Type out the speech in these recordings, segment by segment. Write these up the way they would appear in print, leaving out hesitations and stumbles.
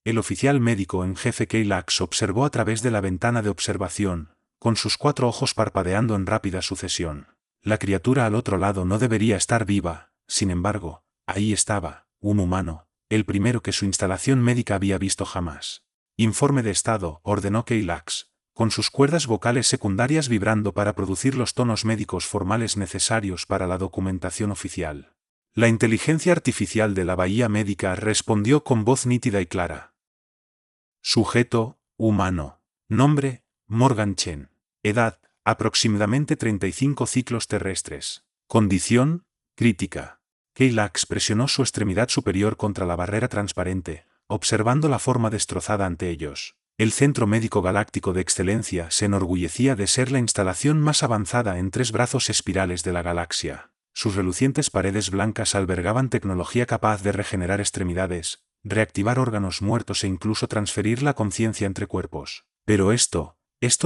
El oficial médico en jefe Keylax observó a través de la ventana de observación, con sus 4 ojos parpadeando en rápida sucesión. La criatura al otro lado no debería estar viva, sin embargo, ahí estaba, un humano, el primero que su instalación médica había visto jamás. Informe de estado, ordenó Keylax, con sus cuerdas vocales secundarias vibrando para producir los tonos médicos formales necesarios para la documentación oficial. La inteligencia artificial de la Bahía Médica respondió con voz nítida y clara. Sujeto, humano. Nombre, Morgan Chen. Edad, aproximadamente 35 ciclos terrestres. Condición, crítica. Keylax presionó su extremidad superior contra la barrera transparente, observando la forma destrozada ante ellos. El Centro Médico Galáctico de Excelencia se enorgullecía de ser la instalación más avanzada en 3 brazos espirales de la galaxia. Sus relucientes paredes blancas albergaban tecnología capaz de regenerar extremidades, reactivar órganos muertos e incluso transferir la conciencia entre cuerpos. Pero esto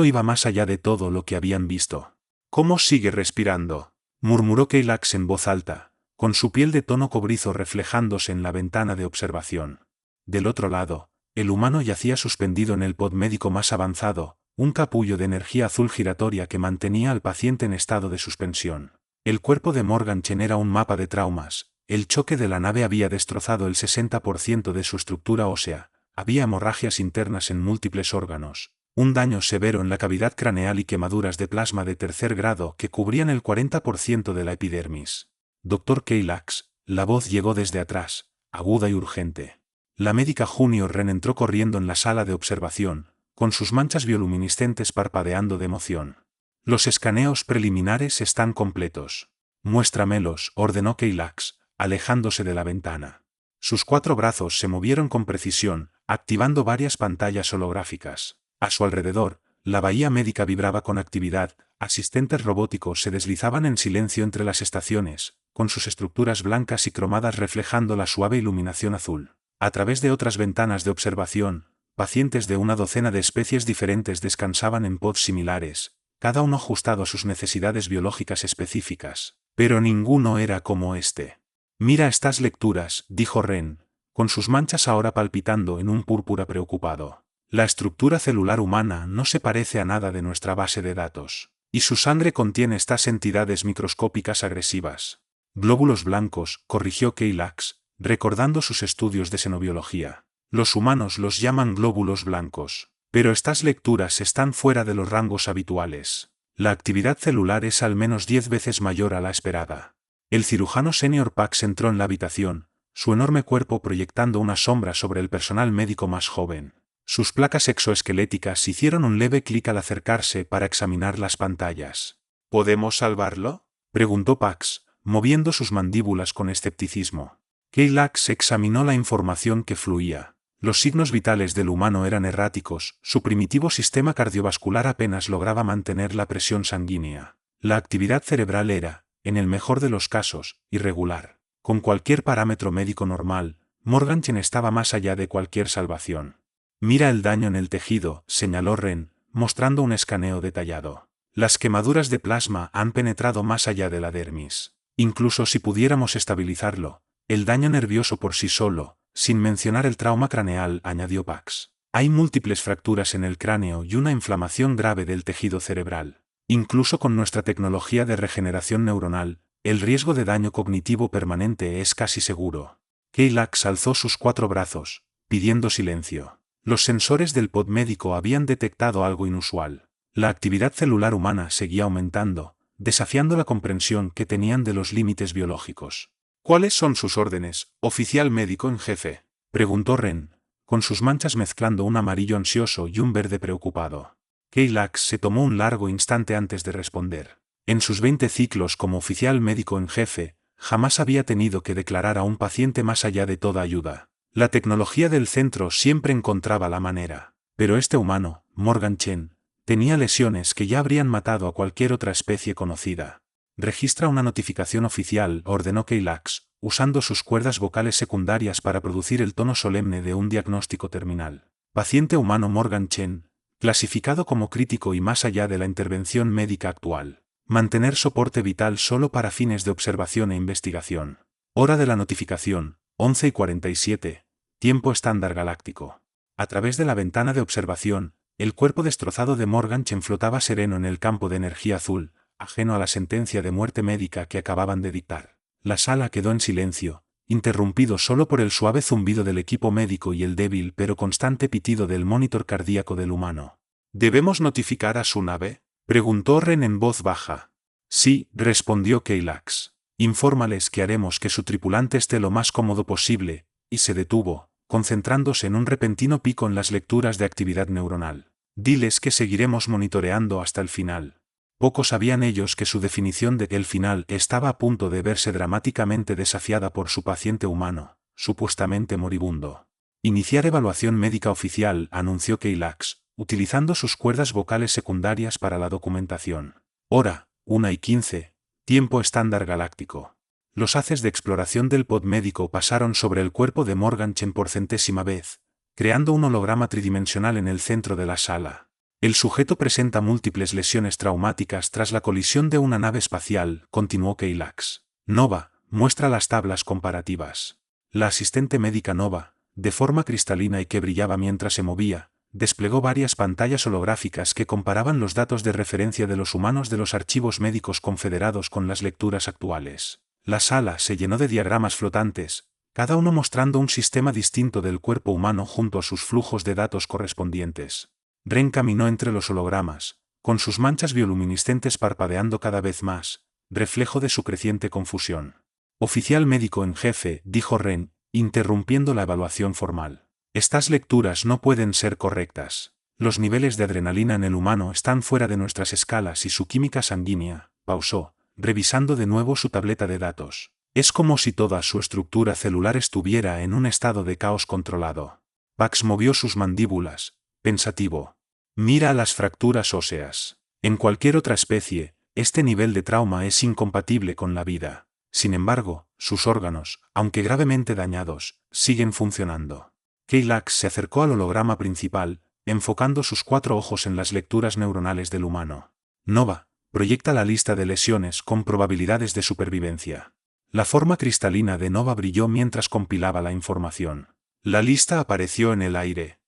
iba más allá de todo lo que habían visto. ¿Cómo sigue respirando?, murmuró Keylax en voz alta, con su piel de tono cobrizo reflejándose en la ventana de observación. Del otro lado, el humano yacía suspendido en el pod médico más avanzado, un capullo de energía azul giratoria que mantenía al paciente en estado de suspensión. El cuerpo de Morgan Chen era un mapa de traumas. El choque de la nave había destrozado el 60% de su estructura ósea, había hemorragias internas en múltiples órganos, un daño severo en la cavidad craneal y quemaduras de plasma de 3er grado que cubrían el 40% de la epidermis. Dr. Keylax, la voz llegó desde atrás, aguda y urgente. La médica Junior Ren entró corriendo en la sala de observación, con sus manchas bioluminiscentes parpadeando de emoción. Los escaneos preliminares están completos. Muéstramelos, ordenó Keylax, alejándose de la ventana. Sus 4 brazos se movieron con precisión, activando varias pantallas holográficas. A su alrededor, la bahía médica vibraba con actividad, asistentes robóticos se deslizaban en silencio entre las estaciones, con sus estructuras blancas y cromadas reflejando la suave iluminación azul. A través de otras ventanas de observación, pacientes de una docena de especies diferentes descansaban en pods similares, cada uno ajustado a sus necesidades biológicas específicas. Pero ninguno era como este. Mira estas lecturas, dijo Ren, con sus manchas ahora palpitando en un púrpura preocupado. La estructura celular humana no se parece a nada de nuestra base de datos, y su sangre contiene estas entidades microscópicas agresivas. Glóbulos blancos, corrigió Keylax, recordando sus estudios de xenobiología. Los humanos los llaman glóbulos blancos, pero estas lecturas están fuera de los rangos habituales. La actividad celular es al menos 10 veces mayor a la esperada. El cirujano senior Pax entró en la habitación, su enorme cuerpo proyectando una sombra sobre el personal médico más joven. Sus placas exoesqueléticas hicieron un leve clic al acercarse para examinar las pantallas. ¿Podemos salvarlo?, preguntó Pax, moviendo sus mandíbulas con escepticismo. Keylax examinó la información que fluía. Los signos vitales del humano eran erráticos, su primitivo sistema cardiovascular apenas lograba mantener la presión sanguínea. La actividad cerebral era, en el mejor de los casos, irregular. Con cualquier parámetro médico normal, Morgan Chen estaba más allá de cualquier salvación. Mira el daño en el tejido, señaló Ren, mostrando un escaneo detallado. Las quemaduras de plasma han penetrado más allá de la dermis. Incluso si pudiéramos estabilizarlo, el daño nervioso por sí solo, sin mencionar el trauma craneal, añadió Pax. Hay múltiples fracturas en el cráneo y una inflamación grave del tejido cerebral. Incluso con nuestra tecnología de regeneración neuronal, el riesgo de daño cognitivo permanente es casi seguro. Keylax alzó sus 4 brazos, pidiendo silencio. Los sensores del pod médico habían detectado algo inusual. La actividad celular humana seguía aumentando, desafiando la comprensión que tenían de los límites biológicos. ¿Cuáles son sus órdenes, oficial médico en jefe?, preguntó Ren, con sus manchas mezclando un amarillo ansioso y un verde preocupado. Keylax se tomó un largo instante antes de responder. En sus 20 ciclos como oficial médico en jefe, jamás había tenido que declarar a un paciente más allá de toda ayuda. La tecnología del centro siempre encontraba la manera. Pero este humano, Morgan Chen, tenía lesiones que ya habrían matado a cualquier otra especie conocida. Registra una notificación oficial, ordenó Keylax, usando sus cuerdas vocales secundarias para producir el tono solemne de un diagnóstico terminal. Paciente humano Morgan Chen, clasificado como crítico y más allá de la intervención médica actual. Mantener soporte vital solo para fines de observación e investigación. Hora de la notificación, 11:47, tiempo estándar galáctico. A través de la ventana de observación, el cuerpo destrozado de Morganchen flotaba sereno en el campo de energía azul, ajeno a la sentencia de muerte médica que acababan de dictar. La sala quedó en silencio, interrumpido solo por el suave zumbido del equipo médico y el débil pero constante pitido del monitor cardíaco del humano. ¿Debemos notificar a su nave?, preguntó Ren en voz baja. Sí, respondió Keilax. Infórmales que haremos que su tripulante esté lo más cómodo posible, y se detuvo, concentrándose en un repentino pico en las lecturas de actividad neuronal. Diles que seguiremos monitoreando hasta el final. Pocos sabían ellos que su definición de el final estaba a punto de verse dramáticamente desafiada por su paciente humano, supuestamente moribundo. Iniciar evaluación médica oficial, anunció Keilax, utilizando sus cuerdas vocales secundarias para la documentación. Hora, 1:15, tiempo estándar galáctico. Los haces de exploración del pod médico pasaron sobre el cuerpo de Morganchen por 100ª vez, creando un holograma tridimensional en el centro de la sala. El sujeto presenta múltiples lesiones traumáticas tras la colisión de una nave espacial, continuó Keilax. Nova, muestra las tablas comparativas. La asistente médica Nova, de forma cristalina y que brillaba mientras se movía, desplegó varias pantallas holográficas que comparaban los datos de referencia de los humanos de los archivos médicos confederados con las lecturas actuales. La sala se llenó de diagramas flotantes, cada uno mostrando un sistema distinto del cuerpo humano junto a sus flujos de datos correspondientes. Ren caminó entre los hologramas, con sus manchas bioluminiscentes parpadeando cada vez más, reflejo de su creciente confusión. Oficial médico en jefe, dijo Ren, interrumpiendo la evaluación formal. Estas lecturas no pueden ser correctas. Los niveles de adrenalina en el humano están fuera de nuestras escalas y su química sanguínea, pausó, revisando de nuevo su tableta de datos. Es como si toda su estructura celular estuviera en un estado de caos controlado. Pax movió sus mandíbulas, pensativo. Mira las fracturas óseas. En cualquier otra especie, este nivel de trauma es incompatible con la vida. Sin embargo, sus órganos, aunque gravemente dañados, siguen funcionando. Keilax se acercó al holograma principal, enfocando sus 4 ojos en las lecturas neuronales del humano. Nova, proyecta la lista de lesiones con probabilidades de supervivencia. La forma cristalina de Nova brilló mientras compilaba la información. La lista apareció en el aire.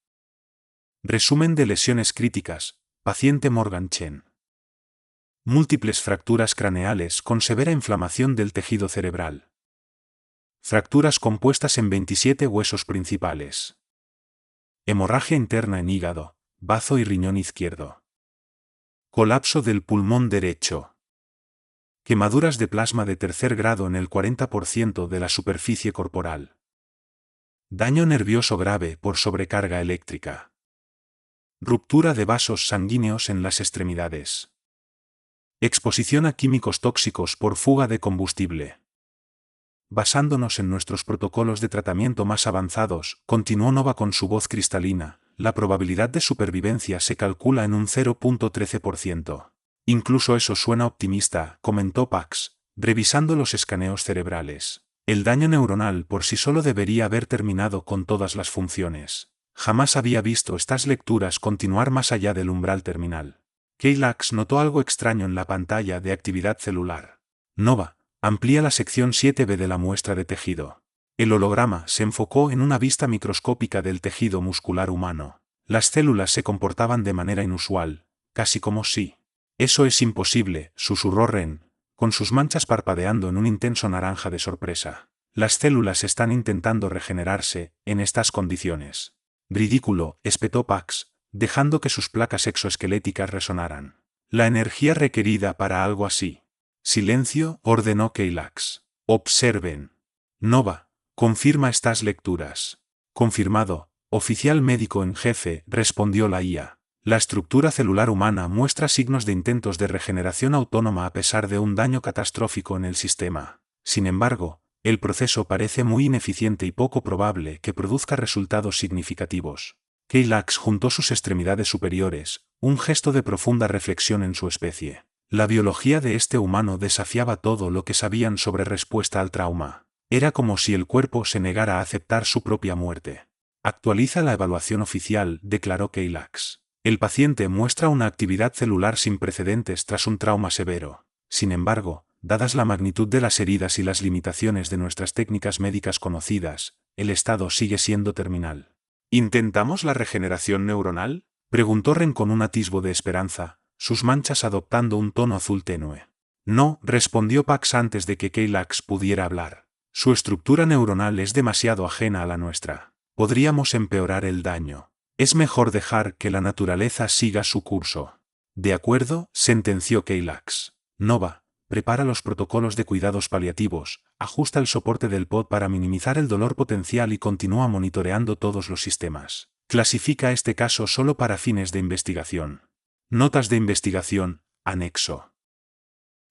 Resumen de lesiones críticas, paciente Morganchen. Múltiples fracturas craneales con severa inflamación del tejido cerebral. Fracturas compuestas en 27 huesos principales. Hemorragia interna en hígado, bazo y riñón izquierdo. Colapso del pulmón derecho. Quemaduras de plasma de tercer grado en el 40% de la superficie corporal. Daño nervioso grave por sobrecarga eléctrica. Ruptura de vasos sanguíneos en las extremidades. Exposición a químicos tóxicos por fuga de combustible. Basándonos en nuestros protocolos de tratamiento más avanzados, continuó Nova con su voz cristalina, la probabilidad de supervivencia se calcula en un 0.13%. Incluso eso suena optimista, comentó Pax, revisando los escaneos cerebrales. El daño neuronal por sí solo debería haber terminado con todas las funciones. Jamás había visto estas lecturas continuar más allá del umbral terminal. Keilax notó algo extraño en la pantalla de actividad celular. Nova, amplía la sección 7B de la muestra de tejido. El holograma se enfocó en una vista microscópica del tejido muscular humano. Las células se comportaban de manera inusual, casi como si. Eso es imposible, susurró Ren, con sus manchas parpadeando en un intenso naranja de sorpresa. Las células están intentando regenerarse, en estas condiciones. Ridículo, espetó Pax, dejando que sus placas exoesqueléticas resonaran. La energía requerida para algo así. Silencio, ordenó Keilax. Observen. Nova, confirma estas lecturas. Confirmado, oficial médico en jefe, respondió la IA. La estructura celular humana muestra signos de intentos de regeneración autónoma a pesar de un daño catastrófico en el sistema. Sin embargo, el proceso parece muy ineficiente y poco probable que produzca resultados significativos. Keilax juntó sus extremidades superiores, un gesto de profunda reflexión en su especie. La biología de este humano desafiaba todo lo que sabían sobre respuesta al trauma. Era como si el cuerpo se negara a aceptar su propia muerte. Actualiza la evaluación oficial, declaró Keilax. El paciente muestra una actividad celular sin precedentes tras un trauma severo. Sin embargo, dadas la magnitud de las heridas y las limitaciones de nuestras técnicas médicas conocidas, el estado sigue siendo terminal. ¿Intentamos la regeneración neuronal?, preguntó Ren con un atisbo de esperanza, sus manchas adoptando un tono azul tenue. No, respondió Pax antes de que Keilax pudiera hablar. Su estructura neuronal es demasiado ajena a la nuestra. Podríamos empeorar el daño. Es mejor dejar que la naturaleza siga su curso. De acuerdo, sentenció Keilax. Nova, prepara los protocolos de cuidados paliativos, ajusta el soporte del pod para minimizar el dolor potencial y continúa monitoreando todos los sistemas. Clasifica este caso solo para fines de investigación. Notas de investigación, anexo.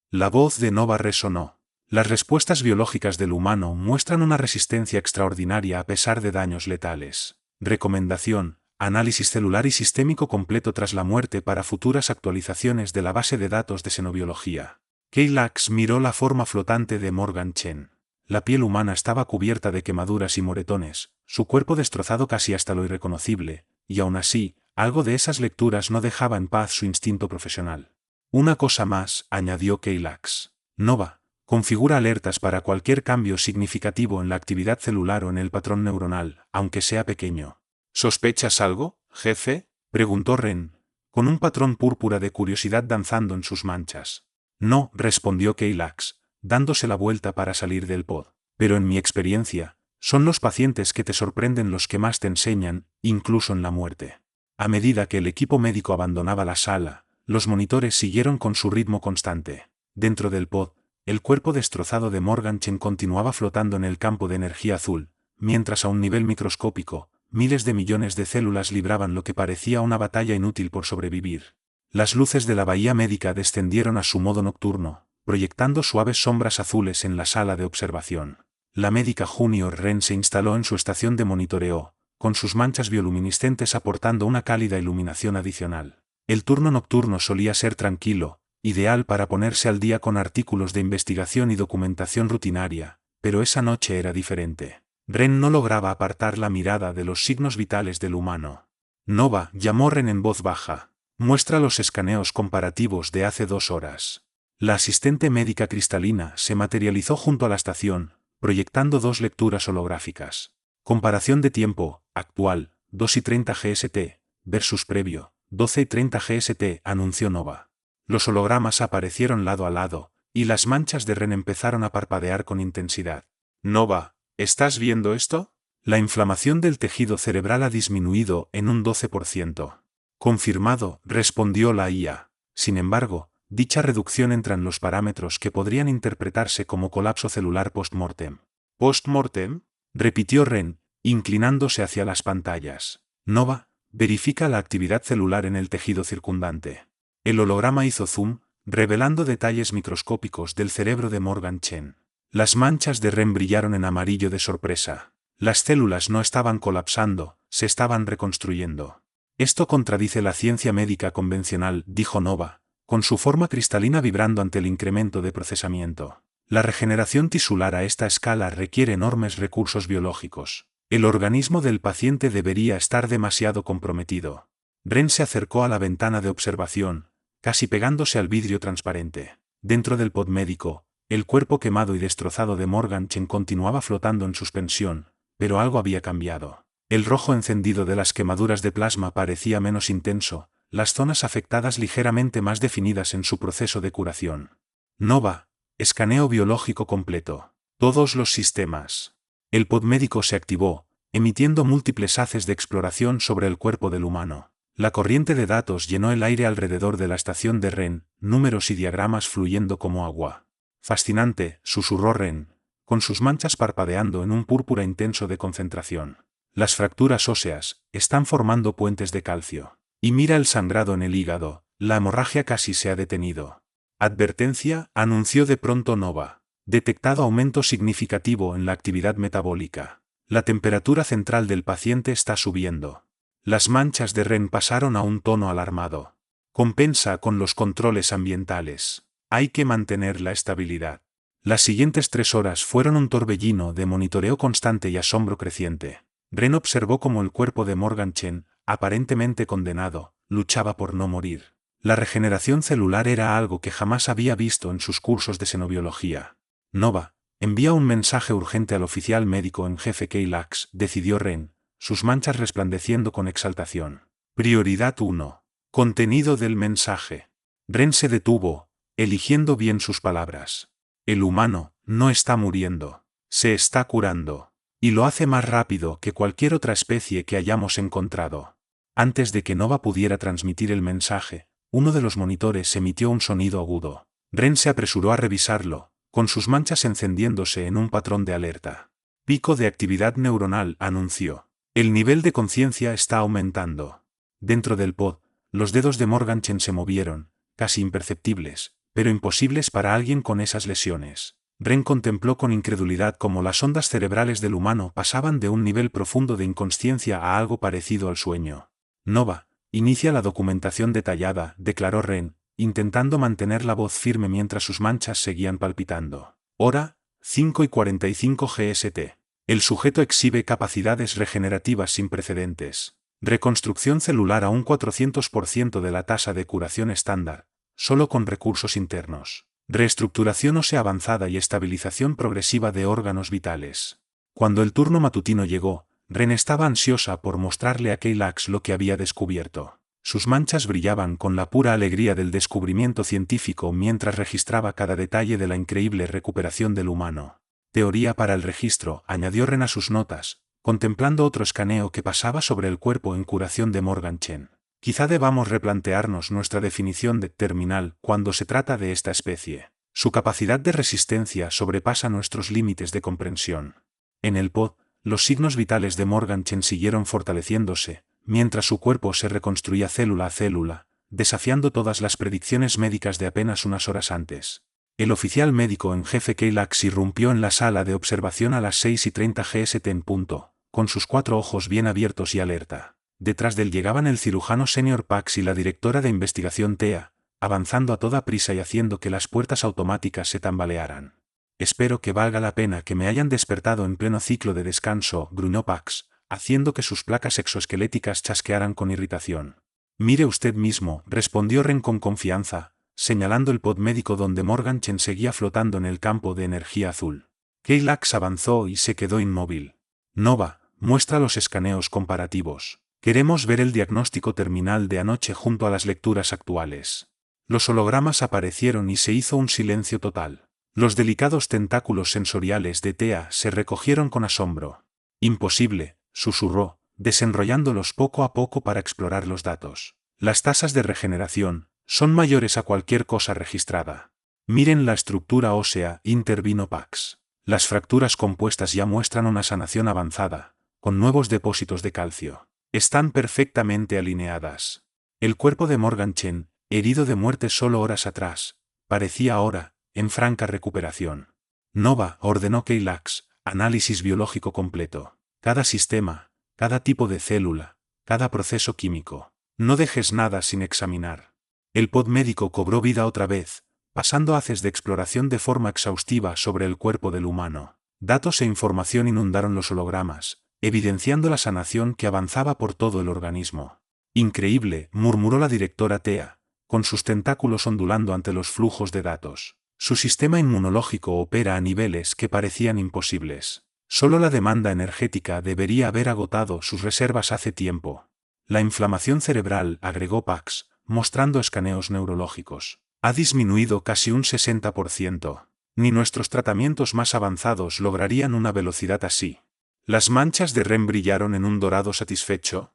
La voz de Nova resonó. Las respuestas biológicas del humano muestran una resistencia extraordinaria a pesar de daños letales. Recomendación: análisis celular y sistémico completo tras la muerte para futuras actualizaciones de la base de datos de xenobiología. Keilax miró la forma flotante de Morgan Chen. La piel humana estaba cubierta de quemaduras y moretones, su cuerpo destrozado casi hasta lo irreconocible, y aún así, algo de esas lecturas no dejaba en paz su instinto profesional. Una cosa más, añadió Keilax. Nova, configura alertas para cualquier cambio significativo en la actividad celular o en el patrón neuronal, aunque sea pequeño. ¿Sospechas algo, jefe?, preguntó Ren, con un patrón púrpura de curiosidad danzando en sus manchas. No, respondió Keilax, dándose la vuelta para salir del pod. Pero en mi experiencia, son los pacientes que te sorprenden los que más te enseñan, incluso en la muerte. A medida que el equipo médico abandonaba la sala, los monitores siguieron con su ritmo constante. Dentro del pod, el cuerpo destrozado de Morgan Chen continuaba flotando en el campo de energía azul, mientras a un nivel microscópico, miles de millones de células libraban lo que parecía una batalla inútil por sobrevivir. Las luces de la bahía médica descendieron a su modo nocturno, proyectando suaves sombras azules en la sala de observación. La médica Junior Ren se instaló en su estación de monitoreo, con sus manchas bioluminiscentes aportando una cálida iluminación adicional. El turno nocturno solía ser tranquilo, ideal para ponerse al día con artículos de investigación y documentación rutinaria, pero esa noche era diferente. Ren no lograba apartar la mirada de los signos vitales del humano. Nova, llamó Ren en voz baja. Muestra los escaneos comparativos de hace 2 horas. La asistente médica cristalina se materializó junto a la estación, proyectando 2 lecturas holográficas. Comparación de tiempo, actual, 2:30 GST, versus previo, 12:30 GST, anunció Nova. Los hologramas aparecieron lado a lado, y las manchas de Ren empezaron a parpadear con intensidad. Nova, ¿estás viendo esto? La inflamación del tejido cerebral ha disminuido en un 12%. Confirmado, respondió la IA. Sin embargo, dicha reducción entra en los parámetros que podrían interpretarse como colapso celular post-mortem. ¿Post-mortem?, repitió Ren, inclinándose hacia las pantallas. Nova, verifica la actividad celular en el tejido circundante. El holograma hizo zoom, revelando detalles microscópicos del cerebro de Morgan Chen. Las manchas de Ren brillaron en amarillo de sorpresa. Las células no estaban colapsando, se estaban reconstruyendo. Esto contradice la ciencia médica convencional, dijo Nova, con su forma cristalina vibrando ante el incremento de procesamiento. La regeneración tisular a esta escala requiere enormes recursos biológicos. El organismo del paciente debería estar demasiado comprometido. Ren se acercó a la ventana de observación, casi pegándose al vidrio transparente. Dentro del pod médico, el cuerpo quemado y destrozado de Morgan Chen continuaba flotando en suspensión, pero algo había cambiado. El rojo encendido de las quemaduras de plasma parecía menos intenso, las zonas afectadas ligeramente más definidas en su proceso de curación. Nova, escaneo biológico completo. Todos los sistemas. El pod médico se activó, emitiendo múltiples haces de exploración sobre el cuerpo del humano. La corriente de datos llenó el aire alrededor de la estación de Ren, números y diagramas fluyendo como agua. Fascinante, susurró Ren, con sus manchas parpadeando en un púrpura intenso de concentración. Las fracturas óseas están formando puentes de calcio. Y mira el sangrado en el hígado, la hemorragia casi se ha detenido. Advertencia, anunció de pronto Nova. Detectado aumento significativo en la actividad metabólica. La temperatura central del paciente está subiendo. Las manchas de Ren pasaron a un tono alarmado. Compensa con los controles ambientales. Hay que mantener la estabilidad. Las siguientes 3 horas fueron un torbellino de monitoreo constante y asombro creciente. Ren observó cómo el cuerpo de Morgan Chen, aparentemente condenado, luchaba por no morir. La regeneración celular era algo que jamás había visto en sus cursos de xenobiología. Nova, envía un mensaje urgente al oficial médico en jefe Keilax, decidió Ren, sus manchas resplandeciendo con exaltación. Prioridad 1. Contenido del mensaje. Ren se detuvo, eligiendo bien sus palabras. El humano no está muriendo, se está curando. Y lo hace más rápido que cualquier otra especie que hayamos encontrado. Antes de que Nova pudiera transmitir el mensaje, uno de los monitores emitió un sonido agudo. Ren se apresuró a revisarlo, con sus manchas encendiéndose en un patrón de alerta. Pico de actividad neuronal, anunció. El nivel de conciencia está aumentando. Dentro del pod, los dedos de Morganchen se movieron, casi imperceptibles, pero imposibles para alguien con esas lesiones. Ren contempló con incredulidad cómo las ondas cerebrales del humano pasaban de un nivel profundo de inconsciencia a algo parecido al sueño. Nova, inicia la documentación detallada, declaró Ren, intentando mantener la voz firme mientras sus manchas seguían palpitando. Hora, 5:45 GST. El sujeto exhibe capacidades regenerativas sin precedentes. Reconstrucción celular a un 400% de la tasa de curación estándar, solo con recursos internos. Reestructuración ósea avanzada y estabilización progresiva de órganos vitales. Cuando el turno matutino llegó, Ren estaba ansiosa por mostrarle a Keilax lo que había descubierto. Sus manchas brillaban con la pura alegría del descubrimiento científico mientras registraba cada detalle de la increíble recuperación del humano. Teoría para el registro, añadió Ren a sus notas, contemplando otro escaneo que pasaba sobre el cuerpo en curación de Morganchen. Quizá debamos replantearnos nuestra definición de terminal cuando se trata de esta especie. Su capacidad de resistencia sobrepasa nuestros límites de comprensión. En el pod, los signos vitales de Morganchen siguieron fortaleciéndose, mientras su cuerpo se reconstruía célula a célula, desafiando todas las predicciones médicas de apenas unas horas antes. El oficial médico en jefe Keilax irrumpió en la sala de observación a las 6:30 GST en punto, con sus 4 ojos bien abiertos y alerta. Detrás de él llegaban el cirujano senior Pax y la directora de investigación Thea, avanzando a toda prisa y haciendo que las puertas automáticas se tambalearan. Espero que valga la pena que me hayan despertado en pleno ciclo de descanso, gruñó Pax, haciendo que sus placas exoesqueléticas chasquearan con irritación. Mire usted mismo, respondió Ren con confianza, señalando el pod médico donde Morganchen seguía flotando en el campo de energía azul. Keilax avanzó y se quedó inmóvil. Nova, muestra los escaneos comparativos. Queremos ver el diagnóstico terminal de anoche junto a las lecturas actuales. Los hologramas aparecieron y se hizo un silencio total. Los delicados tentáculos sensoriales de Thea se recogieron con asombro. Imposible, susurró, desenrollándolos poco a poco para explorar los datos. Las tasas de regeneración son mayores a cualquier cosa registrada. Miren la estructura ósea, intervino Pax. Las fracturas compuestas ya muestran una sanación avanzada, con nuevos depósitos de calcio. Están perfectamente alineadas. El cuerpo de Morganchen, herido de muerte solo horas atrás, parecía ahora, en franca recuperación. Nova, ordenó Keilax, análisis biológico completo. Cada sistema, cada tipo de célula, cada proceso químico. No dejes nada sin examinar. El pod médico cobró vida otra vez, pasando haces de exploración de forma exhaustiva sobre el cuerpo del humano. Datos e información inundaron los hologramas, evidenciando la sanación que avanzaba por todo el organismo. Increíble, murmuró la directora Thea, con sus tentáculos ondulando ante los flujos de datos. Su sistema inmunológico opera a niveles que parecían imposibles. Solo la demanda energética debería haber agotado sus reservas hace tiempo. La inflamación cerebral, agregó Pax, mostrando escaneos neurológicos, ha disminuido casi un 60%. Ni nuestros tratamientos más avanzados lograrían una velocidad así. Las manchas de Ren brillaron en un dorado satisfecho.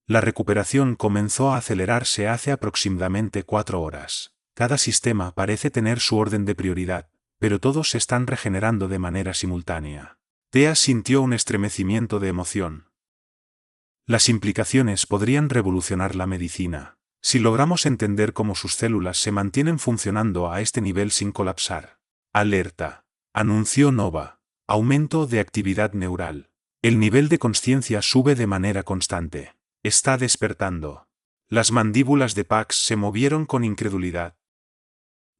La recuperación comenzó a acelerarse hace aproximadamente 4 horas. Cada sistema parece tener su orden de prioridad, pero todos se están regenerando de manera simultánea. Thea sintió un estremecimiento de emoción. Las implicaciones podrían revolucionar la medicina. Si logramos entender cómo sus células se mantienen funcionando a este nivel sin colapsar. Alerta. Anunció Nova. Aumento de actividad neural. El nivel de conciencia sube de manera constante. Está despertando. Las mandíbulas de Pax se movieron con incredulidad.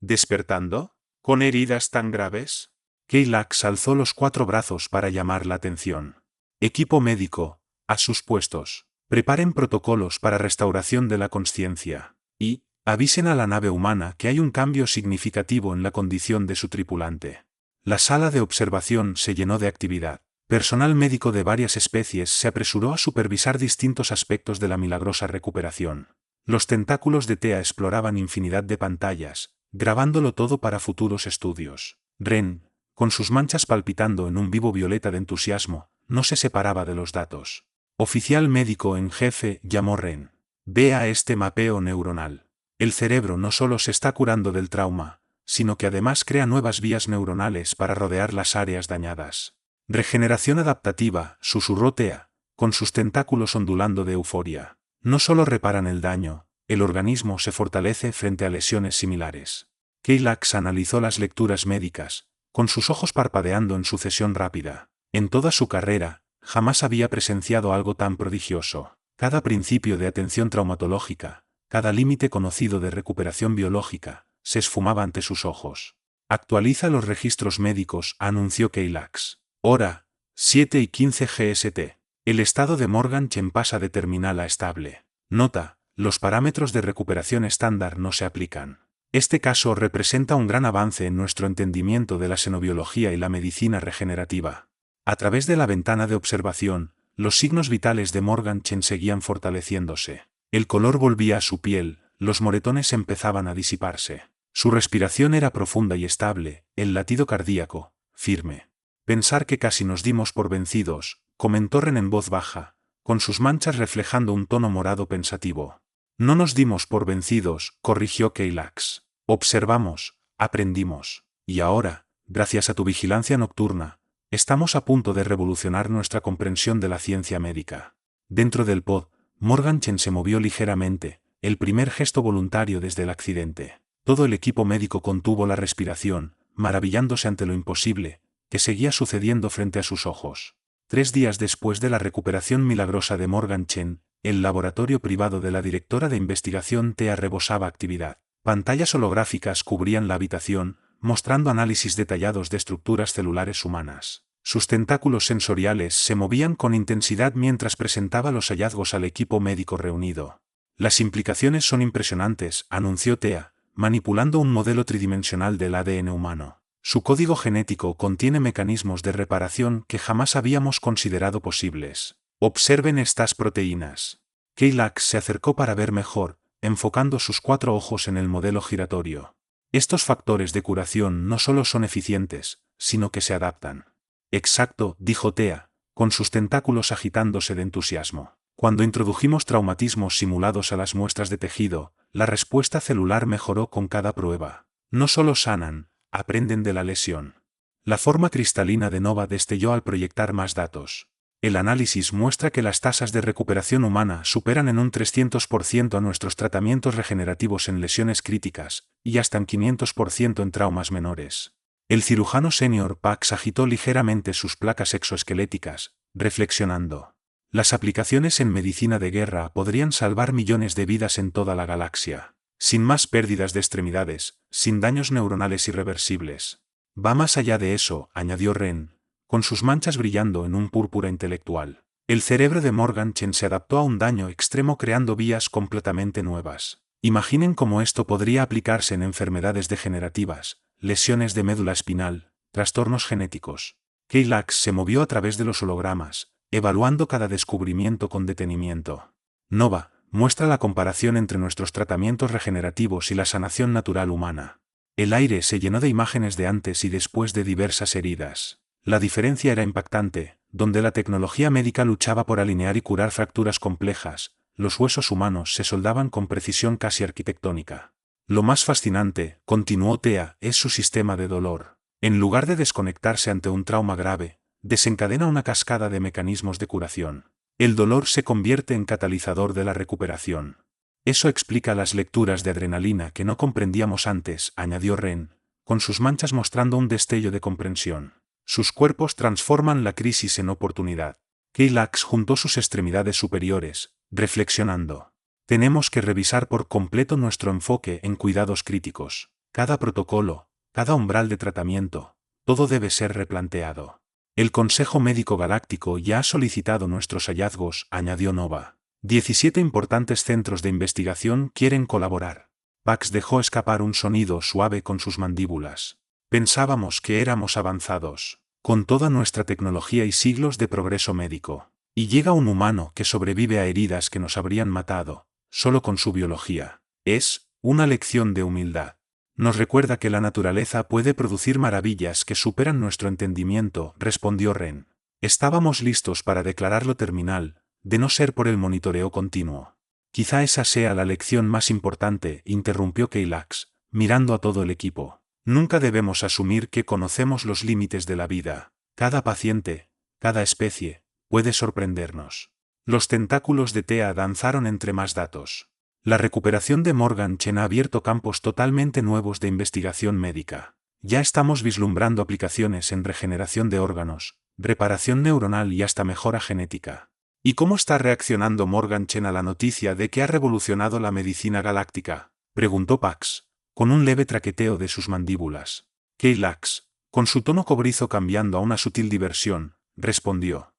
¿Despertando? ¿Con heridas tan graves? Keilax alzó los 4 brazos para llamar la atención. Equipo médico, a sus puestos. Preparen protocolos para restauración de la conciencia. Y, avisen a la nave humana que hay un cambio significativo en la condición de su tripulante. La sala de observación se llenó de actividad. Personal médico de varias especies se apresuró a supervisar distintos aspectos de la milagrosa recuperación. Los tentáculos de Thea exploraban infinidad de pantallas, grabándolo todo para futuros estudios. Ren, con sus manchas palpitando en un vivo violeta de entusiasmo, no se separaba de los datos. Oficial médico en jefe, llamó Ren. Vea este mapeo neuronal. El cerebro no solo se está curando del trauma, sino que además crea nuevas vías neuronales para rodear las áreas dañadas. Regeneración adaptativa, susurró Thea, con sus tentáculos ondulando de euforia. No solo reparan el daño, el organismo se fortalece frente a lesiones similares. Keilax analizó las lecturas médicas, con sus ojos parpadeando en sucesión rápida. En toda su carrera, jamás había presenciado algo tan prodigioso. Cada principio de atención traumatológica, cada límite conocido de recuperación biológica, se esfumaba ante sus ojos. Actualiza los registros médicos, anunció Keilax. Hora, 7:15 GST. El estado de Morgan-Chen pasa de terminal a estable. Nota, los parámetros de recuperación estándar no se aplican. Este caso representa un gran avance en nuestro entendimiento de la xenobiología y la medicina regenerativa. A través de la ventana de observación, los signos vitales de Morgan-Chen seguían fortaleciéndose. El color volvía a su piel, los moretones empezaban a disiparse. Su respiración era profunda y estable, el latido cardíaco, firme. Pensar que casi nos dimos por vencidos, comentó Ren en voz baja, con sus manchas reflejando un tono morado pensativo. No nos dimos por vencidos, corrigió Keilax. Observamos, aprendimos. Y ahora, gracias a tu vigilancia nocturna, estamos a punto de revolucionar nuestra comprensión de la ciencia médica. Dentro del pod, Morgan-Chen se movió ligeramente, el primer gesto voluntario desde el accidente. Todo el equipo médico contuvo la respiración, maravillándose ante lo imposible, que seguía sucediendo frente a sus ojos. 3 días después de la recuperación milagrosa de Morgan-Chen, el laboratorio privado de la directora de investigación Thea rebosaba actividad. Pantallas holográficas cubrían la habitación, mostrando análisis detallados de estructuras celulares humanas. Sus tentáculos sensoriales se movían con intensidad mientras presentaba los hallazgos al equipo médico reunido. Las implicaciones son impresionantes, anunció Thea, manipulando un modelo tridimensional del ADN humano. Su código genético contiene mecanismos de reparación que jamás habíamos considerado posibles. Observen estas proteínas. Keilax se acercó para ver mejor, enfocando sus 4 ojos en el modelo giratorio. Estos factores de curación no solo son eficientes, sino que se adaptan. Exacto, dijo Thea, con sus tentáculos agitándose de entusiasmo. Cuando introdujimos traumatismos simulados a las muestras de tejido, la respuesta celular mejoró con cada prueba. No solo sanan, aprenden de la lesión. La forma cristalina de Nova destelló al proyectar más datos. El análisis muestra que las tasas de recuperación humana superan en un 300% a nuestros tratamientos regenerativos en lesiones críticas, y hasta en 500% en traumas menores. El cirujano senior Pax agitó ligeramente sus placas exoesqueléticas, reflexionando. Las aplicaciones en medicina de guerra podrían salvar millones de vidas en toda la galaxia. Sin más pérdidas de extremidades, sin daños neuronales irreversibles. Va más allá de eso, añadió Ren, con sus manchas brillando en un púrpura intelectual. El cerebro de Morgan-Chen se adaptó a un daño extremo creando vías completamente nuevas. Imaginen cómo esto podría aplicarse en enfermedades degenerativas, lesiones de médula espinal, trastornos genéticos. Keilax se movió a través de los hologramas, evaluando cada descubrimiento con detenimiento. Nova, muestra la comparación entre nuestros tratamientos regenerativos y la sanación natural humana. El aire se llenó de imágenes de antes y después de diversas heridas. La diferencia era impactante, donde la tecnología médica luchaba por alinear y curar fracturas complejas, los huesos humanos se soldaban con precisión casi arquitectónica. Lo más fascinante, continuó Thea, es su sistema de dolor. En lugar de desconectarse ante un trauma grave, desencadena una cascada de mecanismos de curación. El dolor se convierte en catalizador de la recuperación. Eso explica las lecturas de adrenalina que no comprendíamos antes, añadió Ren, con sus manchas mostrando un destello de comprensión. Sus cuerpos transforman la crisis en oportunidad. Keilax juntó sus extremidades superiores, reflexionando. Tenemos que revisar por completo nuestro enfoque en cuidados críticos. Cada protocolo, cada umbral de tratamiento, todo debe ser replanteado. El Consejo Médico Galáctico ya ha solicitado nuestros hallazgos, añadió Nova. 17 importantes centros de investigación quieren colaborar. Pax dejó escapar un sonido suave con sus mandíbulas. Pensábamos que éramos avanzados. con toda nuestra tecnología y siglos de progreso médico. Y llega un humano que sobrevive a heridas que nos habrían matado, solo con su biología. Es una lección de humildad. Nos recuerda que la naturaleza puede producir maravillas que superan nuestro entendimiento, respondió Ren. Estábamos listos para declararlo terminal, de no ser por el monitoreo continuo. Quizá esa sea la lección más importante, interrumpió Keilax, mirando a todo el equipo. Nunca debemos asumir que conocemos los límites de la vida. Cada paciente, cada especie, puede sorprendernos. Los tentáculos de Tea danzaron entre más datos. La recuperación de Morgan Chen ha abierto campos totalmente nuevos de investigación médica. Ya estamos vislumbrando aplicaciones en regeneración de órganos, reparación neuronal y hasta mejora genética. ¿Y cómo está reaccionando Morgan Chen a la noticia de que ha revolucionado la medicina galáctica?, preguntó Pax, con un leve traqueteo de sus mandíbulas. Keilax, con su tono cobrizo cambiando a una sutil diversión, respondió.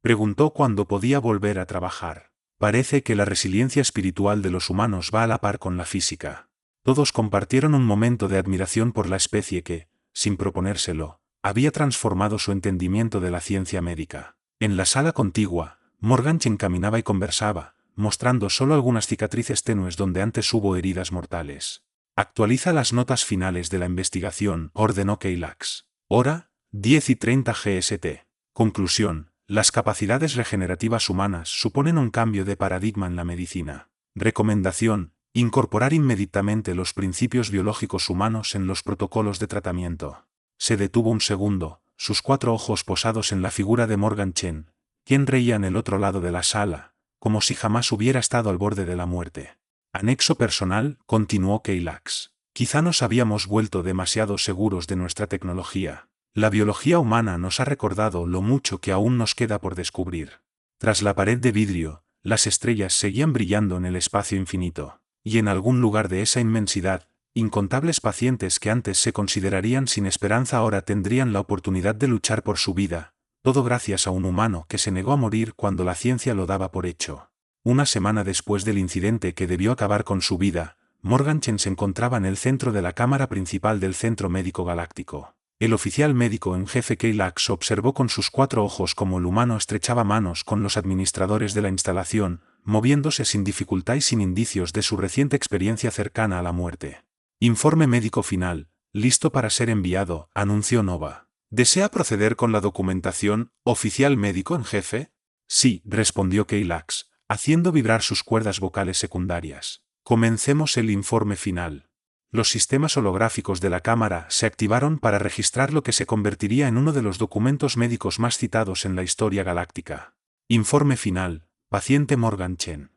Preguntó cuándo podía volver a trabajar. Parece que la resiliencia espiritual de los humanos va a la par con la física. Todos compartieron un momento de admiración por la especie que, sin proponérselo, había transformado su entendimiento de la ciencia médica. En la sala contigua, Morgan Chen caminaba y conversaba, mostrando solo algunas cicatrices tenues donde antes hubo heridas mortales. Actualiza las notas finales de la investigación, ordenó Keilax. Hora, 10:30 GST. Conclusión. Las capacidades regenerativas humanas suponen un cambio de paradigma en la medicina. Recomendación: incorporar inmediatamente los principios biológicos humanos en los protocolos de tratamiento. Se detuvo un segundo, sus 4 ojos posados en la figura de Morgan Chen, quien reía en el otro lado de la sala, como si jamás hubiera estado al borde de la muerte. Anexo personal, continuó Keilax. Quizá nos habíamos vuelto demasiado seguros de nuestra tecnología. La biología humana nos ha recordado lo mucho que aún nos queda por descubrir. Tras la pared de vidrio, las estrellas seguían brillando en el espacio infinito, y en algún lugar de esa inmensidad, incontables pacientes que antes se considerarían sin esperanza ahora tendrían la oportunidad de luchar por su vida, todo gracias a un humano que se negó a morir cuando la ciencia lo daba por hecho. Una semana después del incidente que debió acabar con su vida, Morgan Chen se encontraba en el centro de la cámara principal del Centro Médico Galáctico. El oficial médico en jefe Keilax observó con sus 4 ojos cómo el humano estrechaba manos con los administradores de la instalación, moviéndose sin dificultad y sin indicios de su reciente experiencia cercana a la muerte. Informe médico final, listo para ser enviado, anunció Nova. ¿Desea proceder con la documentación, oficial médico en jefe? Sí, respondió Keilax, haciendo vibrar sus cuerdas vocales secundarias. Comencemos el informe final. Los sistemas holográficos de la cámara se activaron para registrar lo que se convertiría en uno de los documentos médicos más citados en la historia galáctica. Informe final, paciente Morgan Chen.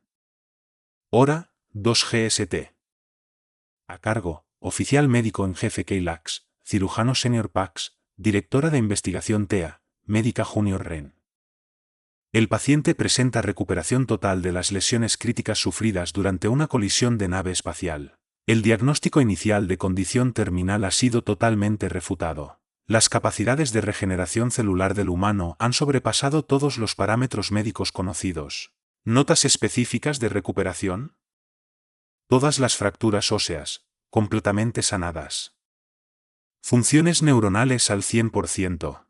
Hora, 2 GST. A cargo, oficial médico en jefe Keilax, cirujano senior Pax, directora de investigación TEA, médica junior Ren. El paciente presenta recuperación total de las lesiones críticas sufridas durante una colisión de nave espacial. El diagnóstico inicial de condición terminal ha sido totalmente refutado. Las capacidades de regeneración celular del humano han sobrepasado todos los parámetros médicos conocidos. ¿Notas específicas de recuperación? Todas las fracturas óseas, completamente sanadas. Funciones neuronales al 100%.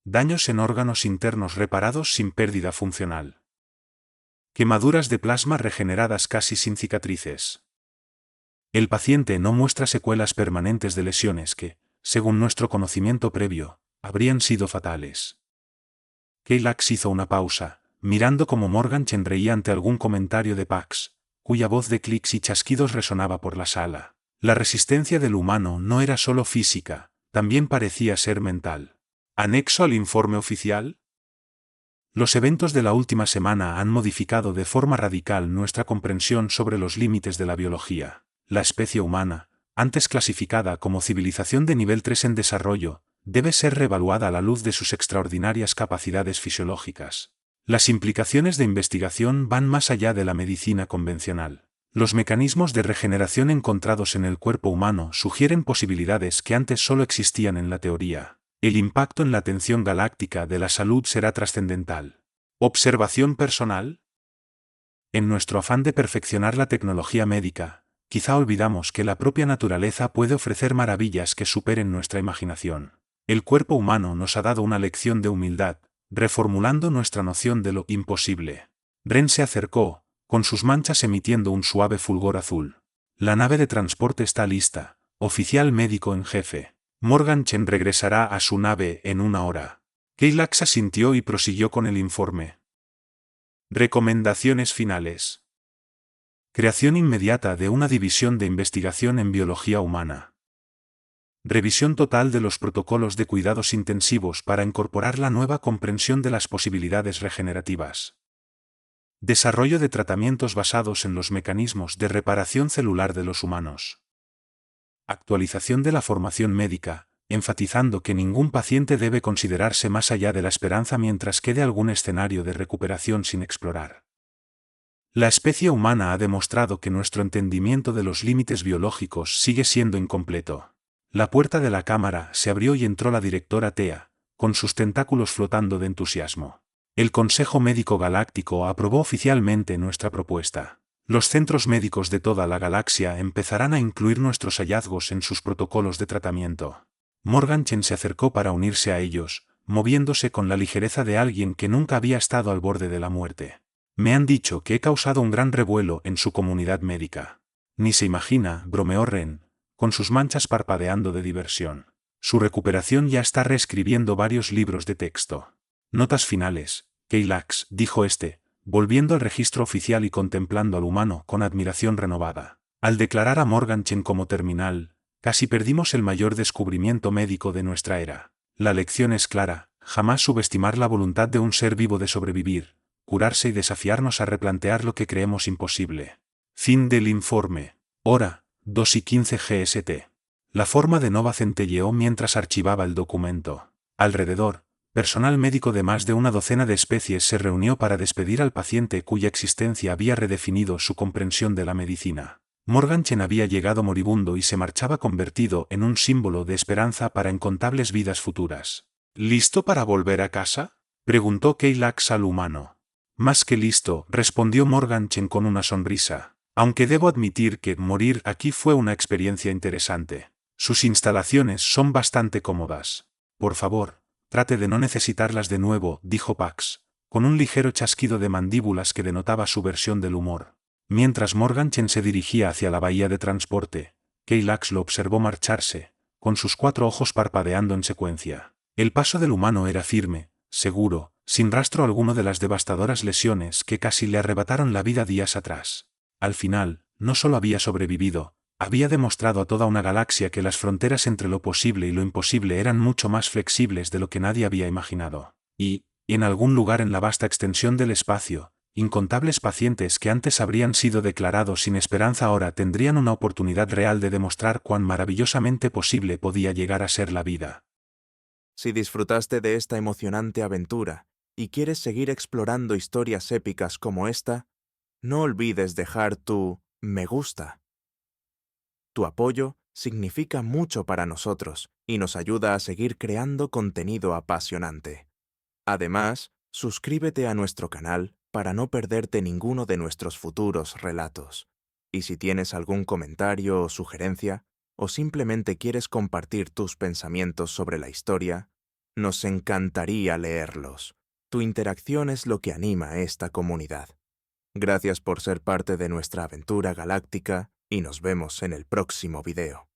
Daños en órganos internos reparados sin pérdida funcional. Quemaduras de plasma regeneradas casi sin cicatrices. El paciente no muestra secuelas permanentes de lesiones que, según nuestro conocimiento previo, habrían sido fatales. Keilax hizo una pausa, mirando como Morgan Chen reía ante algún comentario de Pax, cuya voz de clics y chasquidos resonaba por la sala. La resistencia del humano no era solo física, también parecía ser mental. ¿Anexo al informe oficial? Los eventos de la última semana han modificado de forma radical nuestra comprensión sobre los límites de la biología. La especie humana, antes clasificada como civilización de nivel 3 en desarrollo, debe ser reevaluada a la luz de sus extraordinarias capacidades fisiológicas. Las implicaciones de investigación van más allá de la medicina convencional. Los mecanismos de regeneración encontrados en el cuerpo humano sugieren posibilidades que antes solo existían en la teoría. El impacto en la atención galáctica de la salud será trascendental. ¿Observación personal? En nuestro afán de perfeccionar la tecnología médica, quizá olvidamos que la propia naturaleza puede ofrecer maravillas que superen nuestra imaginación. El cuerpo humano nos ha dado una lección de humildad, reformulando nuestra noción de lo imposible. Ren se acercó, con sus manchas emitiendo un suave fulgor azul. La nave de transporte está lista, oficial médico en jefe. Morgan Chen regresará a su nave en 1 hora. Keilax asintió y prosiguió con el informe. Recomendaciones finales. Creación inmediata de una división de investigación en biología humana. Revisión total de los protocolos de cuidados intensivos para incorporar la nueva comprensión de las posibilidades regenerativas. Desarrollo de tratamientos basados en los mecanismos de reparación celular de los humanos. Actualización de la formación médica, enfatizando que ningún paciente debe considerarse más allá de la esperanza mientras quede algún escenario de recuperación sin explorar. La especie humana ha demostrado que nuestro entendimiento de los límites biológicos sigue siendo incompleto. La puerta de la cámara se abrió y entró la directora Tea, con sus tentáculos flotando de entusiasmo. El Consejo Médico Galáctico aprobó oficialmente nuestra propuesta. Los centros médicos de toda la galaxia empezarán a incluir nuestros hallazgos en sus protocolos de tratamiento. Morgan Chen se acercó para unirse a ellos, moviéndose con la ligereza de alguien que nunca había estado al borde de la muerte. Me han dicho que he causado un gran revuelo en su comunidad médica. Ni se imagina, bromeó Ren, con sus manchas parpadeando de diversión. Su recuperación ya está reescribiendo varios libros de texto. Notas finales, Keilax, dijo este, volviendo al registro oficial y contemplando al humano con admiración renovada. Al declarar a Morgan Chen como terminal, casi perdimos el mayor descubrimiento médico de nuestra era. La lección es clara, jamás subestimar la voluntad de un ser vivo de sobrevivir, curarse y desafiarnos a replantear lo que creemos imposible. Fin del informe. Hora, 2:15 GST. La forma de Nova centelleó mientras archivaba el documento. Alrededor, personal médico de más de una docena de especies se reunió para despedir al paciente cuya existencia había redefinido su comprensión de la medicina. Morgan Chen había llegado moribundo y se marchaba convertido en un símbolo de esperanza para incontables vidas futuras. ¿Listo para volver a casa?, preguntó Keilax al humano. Más que listo, respondió Morgan Chen con una sonrisa. Aunque debo admitir que morir aquí fue una experiencia interesante. Sus instalaciones son bastante cómodas. Por favor, trate de no necesitarlas de nuevo, dijo Pax, con un ligero chasquido de mandíbulas que denotaba su versión del humor. Mientras Morgan Chen se dirigía hacia la bahía de transporte, Keilax lo observó marcharse, con sus 4 ojos parpadeando en secuencia. El paso del humano era firme, seguro, sin rastro alguno de las devastadoras lesiones que casi le arrebataron la vida días atrás. Al final, no solo había sobrevivido, había demostrado a toda una galaxia que las fronteras entre lo posible y lo imposible eran mucho más flexibles de lo que nadie había imaginado. Y, en algún lugar en la vasta extensión del espacio, incontables pacientes que antes habrían sido declarados sin esperanza ahora tendrían una oportunidad real de demostrar cuán maravillosamente posible podía llegar a ser la vida. Si disfrutaste de esta emocionante aventura y quieres seguir explorando historias épicas como esta, no olvides dejar tu me gusta. Tu apoyo significa mucho para nosotros y nos ayuda a seguir creando contenido apasionante. Además, suscríbete a nuestro canal para no perderte ninguno de nuestros futuros relatos. Y si tienes algún comentario o sugerencia, o simplemente quieres compartir tus pensamientos sobre la historia, nos encantaría leerlos. Tu interacción es lo que anima a esta comunidad. Gracias por ser parte de nuestra aventura galáctica y nos vemos en el próximo video.